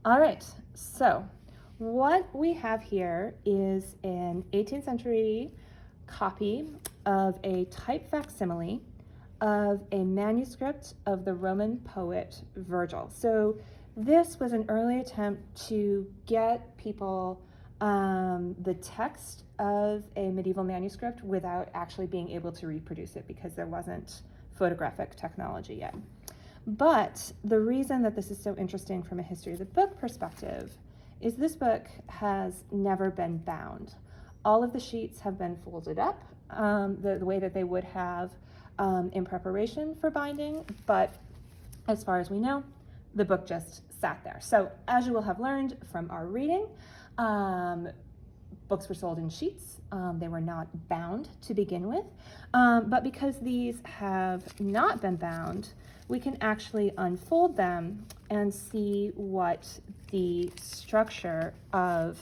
All right, so what we have here is an 18th century copy of a type facsimile of a manuscript of the Roman poet Virgil. So this was an early attempt to get people the text of a medieval manuscript without actually being able to reproduce it because there wasn't photographic technology yet. But the reason that this is so interesting from a history of the book perspective is this book has never been bound. All of the sheets have been folded up the way that they would have in preparation for binding, but as far as we know, the book just sat there. So as you will have learned from our reading, books were sold in sheets. They were not bound to begin with, but because these have not been bound, we can actually unfold them and see what the structure of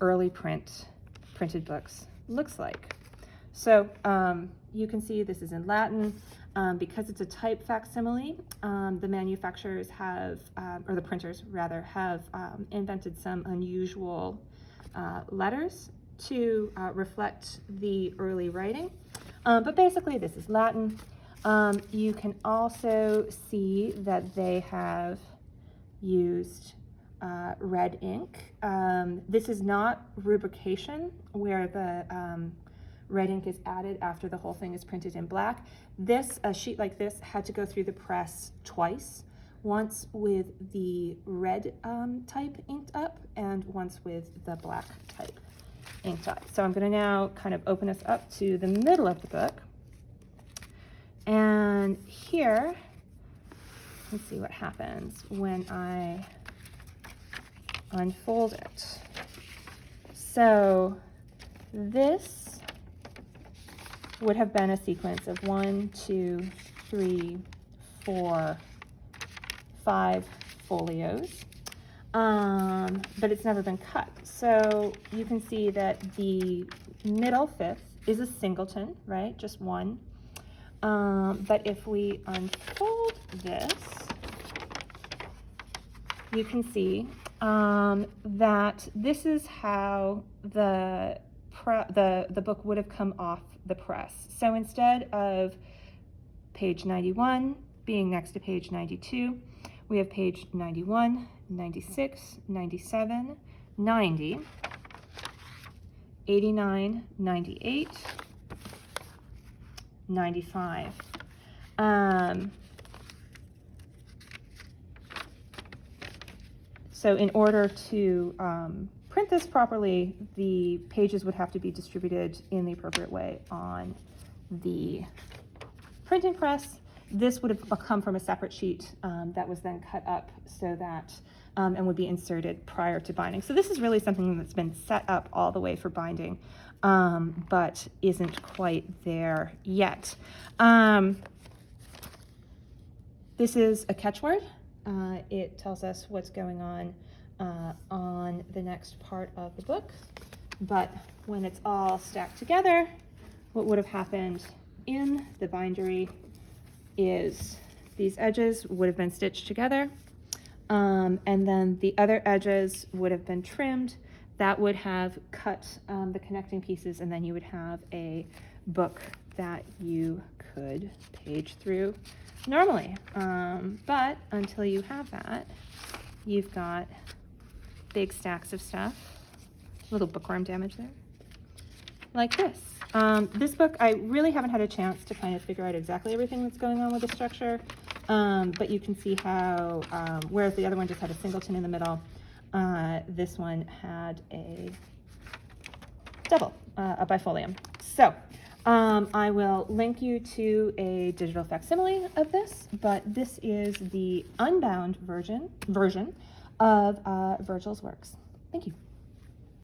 early printed books looks like. So you can see this is in Latin. Because it's a type facsimile, the manufacturers have, or the printers rather, have invented some unusual letters to reflect the early writing. But basically this is Latin. You can also see that they have used red ink. This is not rubrication, where the red ink is added after the whole thing is printed in black. A sheet like this had to go through the press twice, once with the red type inked up and once with the black type inked up. So I'm going to now kind of open us up to the middle of the book. And here, let's see what happens when I unfold it. So this would have been a sequence of 1, 2, 3, 4, 5 folios, but it's never been cut. So you can see that the middle fifth is a singleton, right? Just one. But if we unfold this, you can see that this is how the book would have come off the press. So instead of page 91 being next to page 92, we have page 91, 96, 97, 90, 89, 98, 95. So in order to print this properly, the pages would have to be distributed in the appropriate way on the printing press. This would have come from a separate sheet that was then cut up so that, and would be inserted prior to binding. So this is really something that's been set up all the way for binding, but isn't quite there yet. This is a catchword. It tells us what's going on the next part of the book, but when it's all stacked together, what would have happened in the bindery is these edges would have been stitched together, and then the other edges would have been trimmed. That would have cut the connecting pieces, and then you would have a book that you could page through normally. But until you have that, you've got big stacks of stuff, little bookworm damage there, like this. This book, I really haven't had a chance to kind of figure out exactly everything that's going on with the structure, but you can see how, whereas the other one just had a singleton in the middle, this one had a double, a bifolium. So I will link you to a digital facsimile of this, but this is the unbound version of Virgil's works. Thank you.